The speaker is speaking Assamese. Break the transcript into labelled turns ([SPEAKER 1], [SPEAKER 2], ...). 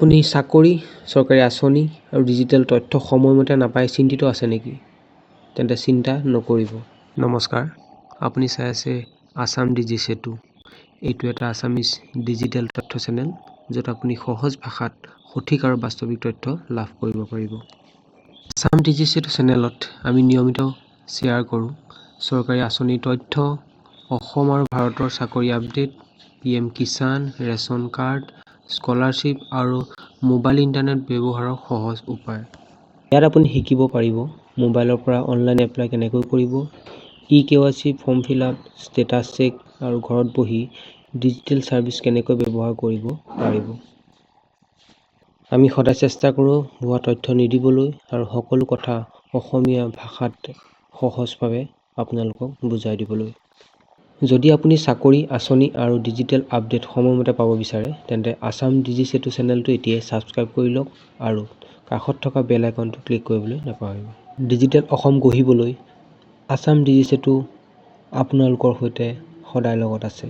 [SPEAKER 1] আপুনি চাকৰি, চৰকাৰী আঁচনি আৰু ডিজিটেল তথ্য সময়মতে নাপায় চিন্তিত আছে নেকি? তেন্তে চিন্তা নকৰিব। নমস্কাৰ, আপুনি চাই আছে আছাম ডিজি সেতু। এইটো এটা আছামিজ ডিজিটেল তথ্য চেনেল, য'ত আপুনি সহজ ভাষাত সঠিক আৰু বাস্তৱিক তথ্য লাভ কৰিব পাৰিব। আছাম ডিজি সেতু চেনেলত আমি নিয়মিত শ্বেয়াৰ কৰোঁ চৰকাৰী আঁচনিৰ তথ্য, অসম আৰু ভাৰতৰ চাকৰি update, PM Kisan, ration card, scholarship আৰু মোবাইল ইণ্টাৰনেট ব্যৱহাৰৰ সহজ উপায়। ইয়াত আপুনি শিকিব পাৰিব মোবাইলৰ পৰা অনলাইন এপ্লাই কেনেকৈ কৰিব, eKYC form fill up, status check আৰু ঘৰত বহি ডিজিটেল ছাৰ্ভিচ কেনেকৈ ব্যৱহাৰ কৰিব পাৰিব। আমি সদায় চেষ্টা কৰোঁ ভুৱা তথ্য নিদিবলৈ আৰু সকলো কথা অসমীয়া ভাষাত সহজভাৱে আপোনালোকক বুজাই দিবলৈ। যদি আপুনি চাকৰি, আঁচনি আৰু ডিজিটেল আপডেট সময়মতে পাব বিচাৰে, তেন্তে আছাম ডিজি সেতু চেনেলটো এতিয়াই ছাবস্ক্ৰাইব কৰি লওক আৰু কাষত থকা বেল আইকনটো ক্লিক কৰিবলৈ নাপাহৰিব। ডিজিটেল অসম গঢ়িবলৈ আছাম ডিজি সেতু আপোনালোকৰ সৈতে সদায় লগত আছে।